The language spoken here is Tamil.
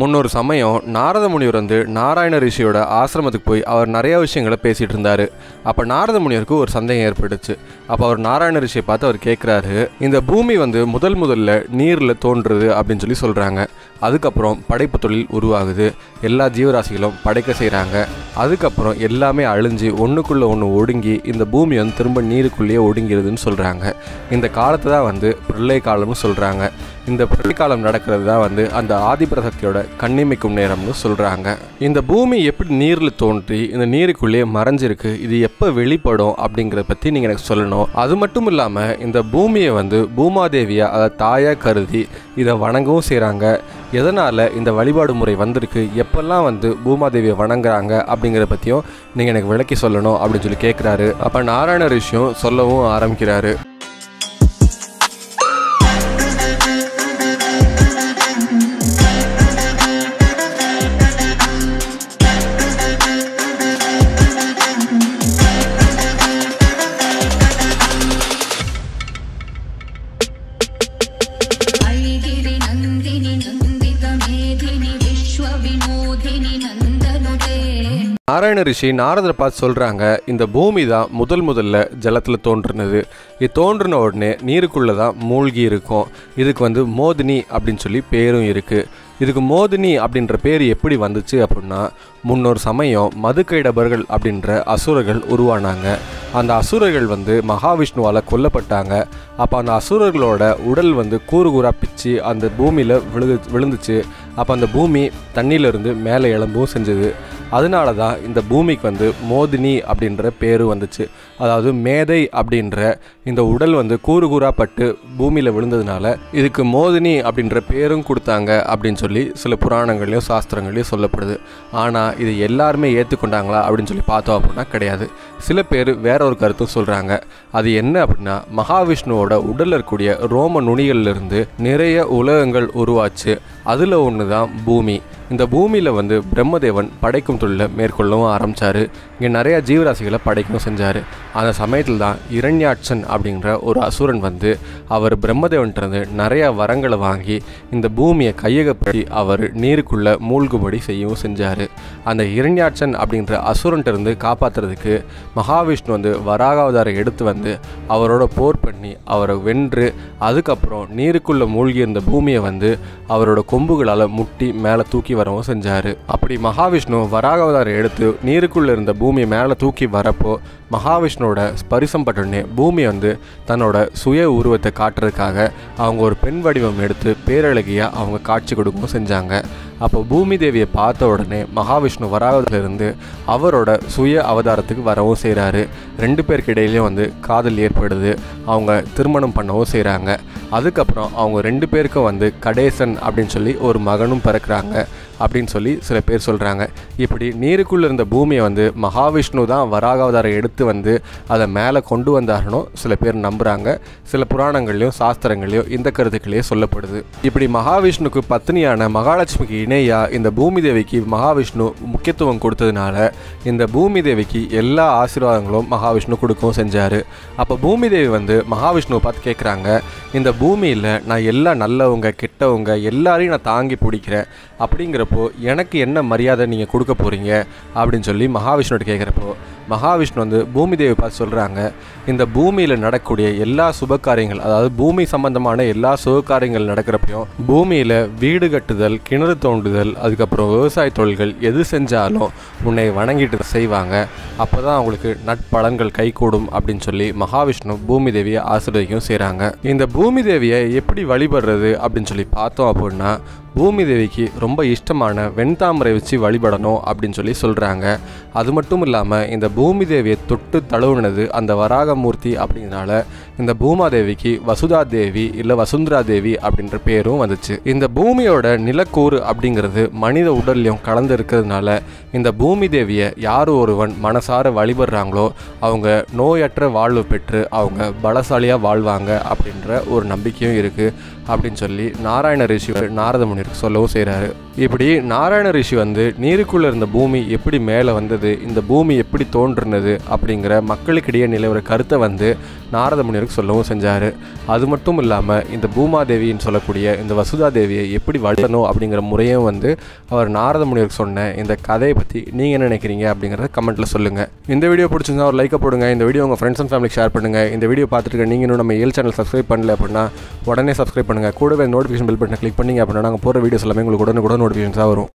முன்னொரு சமயம் நாரத முனிவர் வந்து நாராயண ரிஷியோட ஆசிரமத்துக்கு போய் அவர் நிறைய விஷயங்களை பேசிகிட்டு இருந்தார். அப்போ நாரத முனிவருக்கு ஒரு சந்தேகம் ஏற்பட்டுச்சு. அப்போ அவர் நாராயண ரிஷியை பார்த்து அவர் கேட்குறாரு, இந்த பூமி வந்து முதல்ல நீரில் தோன்றுறது அப்படின்னு சொல்கிறாங்க. அதுக்கப்புறம் படைப்பு தொழில் உருவாகுது, எல்லா ஜீவராசிகளும் படைக்க செய்கிறாங்க. அதுக்கப்புறம் எல்லாமே அழிஞ்சு ஒன்றுக்குள்ளே ஒன்று ஒடுங்கி இந்த பூமி வந்து திரும்ப நீருக்குள்ளேயே ஒடுங்கிறதுன்னு சொல்கிறாங்க. இந்த காலத்தை தான் வந்து பிரளய காலம்னு சொல்கிறாங்க. இந்த பிரளய காலம் நடக்கிறது தான் வந்து அந்த ஆதிபராசக்தியோட கண்ணிமைக்கும் நேரம்னு சொல்கிறாங்க. இந்த பூமி எப்படி நீரில் தோன்றி இந்த நீருக்குள்ளேயே மறைஞ்சிருக்கு, இது எப்போ வெளிப்படும் அப்படிங்கிறத பற்றி நீங்கள் எனக்கு சொல்லணும். அது மட்டும் இல்லாமல் இந்த பூமியை வந்து பூமாதேவியாக அதை தாயாக கருதி இதை வணங்கவும் செய்கிறாங்க. எதனால் இந்த வழிபாடு முறை வந்திருக்கு, எப்பெல்லாம் வந்து பூமாதேவியை வணங்குறாங்க அப்படிங்கிறத பற்றியும் நீங்கள் எனக்கு விளக்கி சொல்லணும் அப்படின்னு சொல்லி கேட்குறாரு. அப்போ நாராயண ரிஷியும் சொல்லவும் ஆரம்பிக்கிறாரு. நாராயண ரிஷி நாரதரை பார்த்து சொல்கிறாங்க, இந்த பூமி தான் முதல்ல ஜலத்தில் தோன்றுனது. இது தோன்றின உடனே நீருக்குள்ளே தான் மூழ்கி இருக்கும். இதுக்கு வந்து மோதினி அப்படின்னு சொல்லி பேரும் இருக்குது. இதுக்கு மோதினி அப்படின்ற பேர் எப்படி வந்துச்சு அப்படின்னா, முன்னொரு சமயம் மதுக்கைடபர்கள் அப்படின்ற அசுரர்கள் உருவானாங்க. அந்த அசுரர்கள் வந்து மகாவிஷ்ணுவால் கொல்லப்பட்டாங்க. அப்போ அந்த அசுரர்களோட உடல் வந்து கூறு பிச்சு அந்த பூமியில் விழுந்துச்சு. அப்போ அந்த பூமி தண்ணியிலிருந்து மேலே எழும்பவும் செஞ்சது. அதனால தான் இந்த பூமிக்கு வந்து மோதினி அப்படின்ற பேர் வந்துச்சு. அதாவது மேதை அப்படின்ற இந்த உடல் வந்து கூறாக பட்டு பூமியில் விழுந்ததுனால இதுக்கு மோதினி அப்படின்ற பேரும் கொடுத்தாங்க அப்படின்னு சொல்லி சில புராணங்கள்லையும் சாஸ்திரங்கள்லையும் சொல்லப்படுது. ஆனால் இது எல்லாருமே ஏற்றுக்கொண்டாங்களா அப்படின்னு சொல்லி பார்த்தோம் அப்படின்னா கிடையாது. சில பேர் வேற ஒரு கருத்தும் சொல்கிறாங்க. அது என்ன அப்படின்னா, மகாவிஷ்ணுவோட உடலில் இருக்கக்கூடிய ரோம நுனிகள்லேருந்து நிறைய உலகங்கள் உருவாச்சு. அதில் ஒன்று தான் பூமி. இந்த பூமியில் வந்து பிரம்மதேவன் படைக்கும் தொழிலை மேற்கொள்ளவும் ஆரம்பித்தார். இங்கே நிறையா ஜீவராசிகளை படைக்கவும் செஞ்சார். அந்த சமயத்தில் தான் இரண்யாட்சன் அப்படிங்கிற ஒரு அசுரன் வந்து அவர் பிரம்மதேவன்கிட்டருந்து நிறையா வரங்களை வாங்கி இந்த பூமியை கையகப்படுத்தி அவர் நீருக்குள்ளே மூழ்குபடி செய்யவும் செஞ்சார். அந்த இரண்யாட்சன் அப்படின்ற அசுரன்கிட்டருந்து காப்பாற்றுறதுக்கு மகாவிஷ்ணு வந்து வராகாவதாரம் எடுத்து வந்து அவரோட போர் பண்ணி அவரை வென்று அதுக்கப்புறம் நீருக்குள்ளே மூழ்கி இருந்த பூமியை வந்து அவரோட கொம்புகளால் முட்டி மேலே தூக்கி வரவும் செஞ்சார். அப்படி மகாவிஷ்ணு வராகாவதாரம் எடுத்து நீருக்குள்ளே இருந்த பூமியை மேலே தூக்கி வரப்போ மகாவிஷ்ணுவோட ஸ்பரிசம் பட்டோடனே பூமி வந்து தன்னோட சுய உருவத்தை காட்டுறதுக்காக அவங்க ஒரு பெண் வடிவம் எடுத்து பேரழகியாக அவங்க காட்சி கொடுக்கவும் செஞ்சாங்க. அப்போ பூமி தேவியை பார்த்த உடனே மகாவிஷ்ணு வராகத்திலிருந்து அவரோட சுய அவதாரத்துக்கு வரவும் செய்கிறாரு. ரெண்டு பேருக்கு இடையிலையும் வந்து காதல் ஏற்படுது. அவங்க திருமணம் பண்ணவும் செய்கிறாங்க. அதுக்கப்புறம் அவங்க ரெண்டு பேருக்கும் வந்து கடேசன் அப்படின்னு சொல்லி ஒரு மகனும் பிறக்கிறாங்க அப்படின்னு சொல்லி சில பேர் சொல்கிறாங்க. இப்படி நீருக்குள்ளே இருந்த பூமியை வந்து மகாவிஷ்ணு தான் வராகாவதாரம் எடுத்து வந்து அதை மேலே கொண்டு வந்தாருன்னு சில பேர் நம்புகிறாங்க. சில புராணங்கள்லையும் சாஸ்திரங்கள்லையும் இந்த கருத்துக்களையே சொல்லப்படுது. இப்படி மகாவிஷ்ணுக்கு பத்னியான மகாலட்சுமிக்கு இணையாக இந்த பூமி தேவிக்கு மகாவிஷ்ணு முக்கியத்துவம் கொடுத்ததுனால இந்த பூமி தேவிக்கு எல்லா ஆசீர்வாதங்களும் மகாவிஷ்ணு கொடுக்கவும் செஞ்சார். அப்போ பூமி தேவி வந்து மகாவிஷ்ணுவை பார்த்து கேட்குறாங்க, இந்த பூமியில் நான் எல்லா நல்லவங்க கெட்டவங்க எல்லாரையும் நான் தாங்கி பிடிக்கிறேன், அப்படிங்கிறப்போ எனக்கு என்ன மரியாதை நீங்கள் கொடுக்க போகிறீங்க அப்படின்னு சொல்லி மகாவிஷ்ணுகிட்ட கேட்குறப்போ மகாவிஷ்ணு வந்து பூமி தேவி பார்த்து சொல்கிறாங்க, இந்த பூமியில் நடக்கக்கூடிய எல்லா சுபகாரியங்கள், அதாவது பூமி சம்பந்தமான எல்லா சுபகாரியங்கள் நடக்கிறப்பையும் பூமியில் வீடு கட்டுதல், கிணறு தோண்டுதல், அதுக்கப்புறம் விவசாய தொழில்கள் எது செஞ்சாலும் உன்னை வணங்கிட்டு செய்வாங்க. அப்போ தான் அவங்களுக்கு நட்பலன்கள் கைகூடும் அப்படின்னு சொல்லி மகாவிஷ்ணு பூமி தேவியை ஆசீர்வதிக்கவும் செய்கிறாங்க. இந்த பூமி தேவியை எப்படி வழிபடுறது அப்படின்னு சொல்லி பார்த்தோம் அப்படின்னா, பூமி தேவிக்கு ரொம்ப இஷ்டமான வெண்தாமரை வச்சு வழிபடணும் அப்படின்னு சொல்லி சொல்கிறாங்க. அது மட்டும் இல்லாமல் இந்த பூமி தேவியை தொட்டு தழுவுனது அந்த வராகமூர்த்தி அப்படிங்கிறனால இந்த பூமாதேவிக்கு வசுதா தேவி இல்லை வசுந்தரா தேவி அப்படின்ற பேரும் வந்துச்சு. இந்த பூமியோட நிலக்கூறு அப்படிங்கிறது மனித உடல்லையும் கலந்து இருக்கிறதுனால இந்த பூமி தேவியை யார் ஒருவன் மனசார வழிபடுறாங்களோ அவங்க நோயற்ற வாழ்வு பெற்று அவங்க பலசாலியாக வாழ்வாங்க அப்படின்ற ஒரு நம்பிக்கையும் இருக்குது அப்படின்னு சொல்லி நாராயண ரிஷி நாரத முனிவர் முனிவருக்கு சொல்லவும் செய்கிறாரு. இப்படி நாராயண ரிஷி வந்து நீருக்குள்ளே இருந்த பூமி எப்படி மேலே வந்தது, இந்த பூமி எப்படி தோன்றுனது அப்படிங்கிற மக்களுக்கிடையே நிலவர கருத்தை வந்து நாரத முனிவருக்கு சொல்லவும் செஞ்சார். அது மட்டும் இல்லாமல் இந்த பூமாதேவின்னு சொல்லக்கூடிய இந்த வசுதா தேவியை எப்படி வளரணும் அப்படிங்கிற முறையும் வந்து அவர் நாரத முனிவருக்கு சொன்ன இந்த கதையை பற்றி நீங்கள் என்ன நினைக்கிறீங்க அப்படிங்கிறத கமெண்ட்டில் சொல்லுங்கள். இந்த வீடியோ பிடிச்சிருந்தா ஒரு லைக்கை போடுங்க. இந்த வீடியோ உங்கள் ஃப்ரெண்ட்ஸ் அண்ட் ஃபேமிலிக்கு ஷேர் பண்ணுங்கள். இந்த வீடியோ பார்த்துட்டு நீங்கள் இன்னும் நம்ம ஏல் சேனல் சப்ஸ்கிரைப் பண்ணல அப்படின்னா உடனே சப்ஸ்கிரைப் பண்ணுங்கள். கூடவே நோட்டிஃபிகேஷன் பெல் பட்டனை கிளிக் பண்ணிங்க அப்படின்னா நாங்கள் போகிற வீடியோஸ் எல்லாமே உங்களுக்கு உடனே நோட்டிஃபிகேஷன்ஸாக வரும்.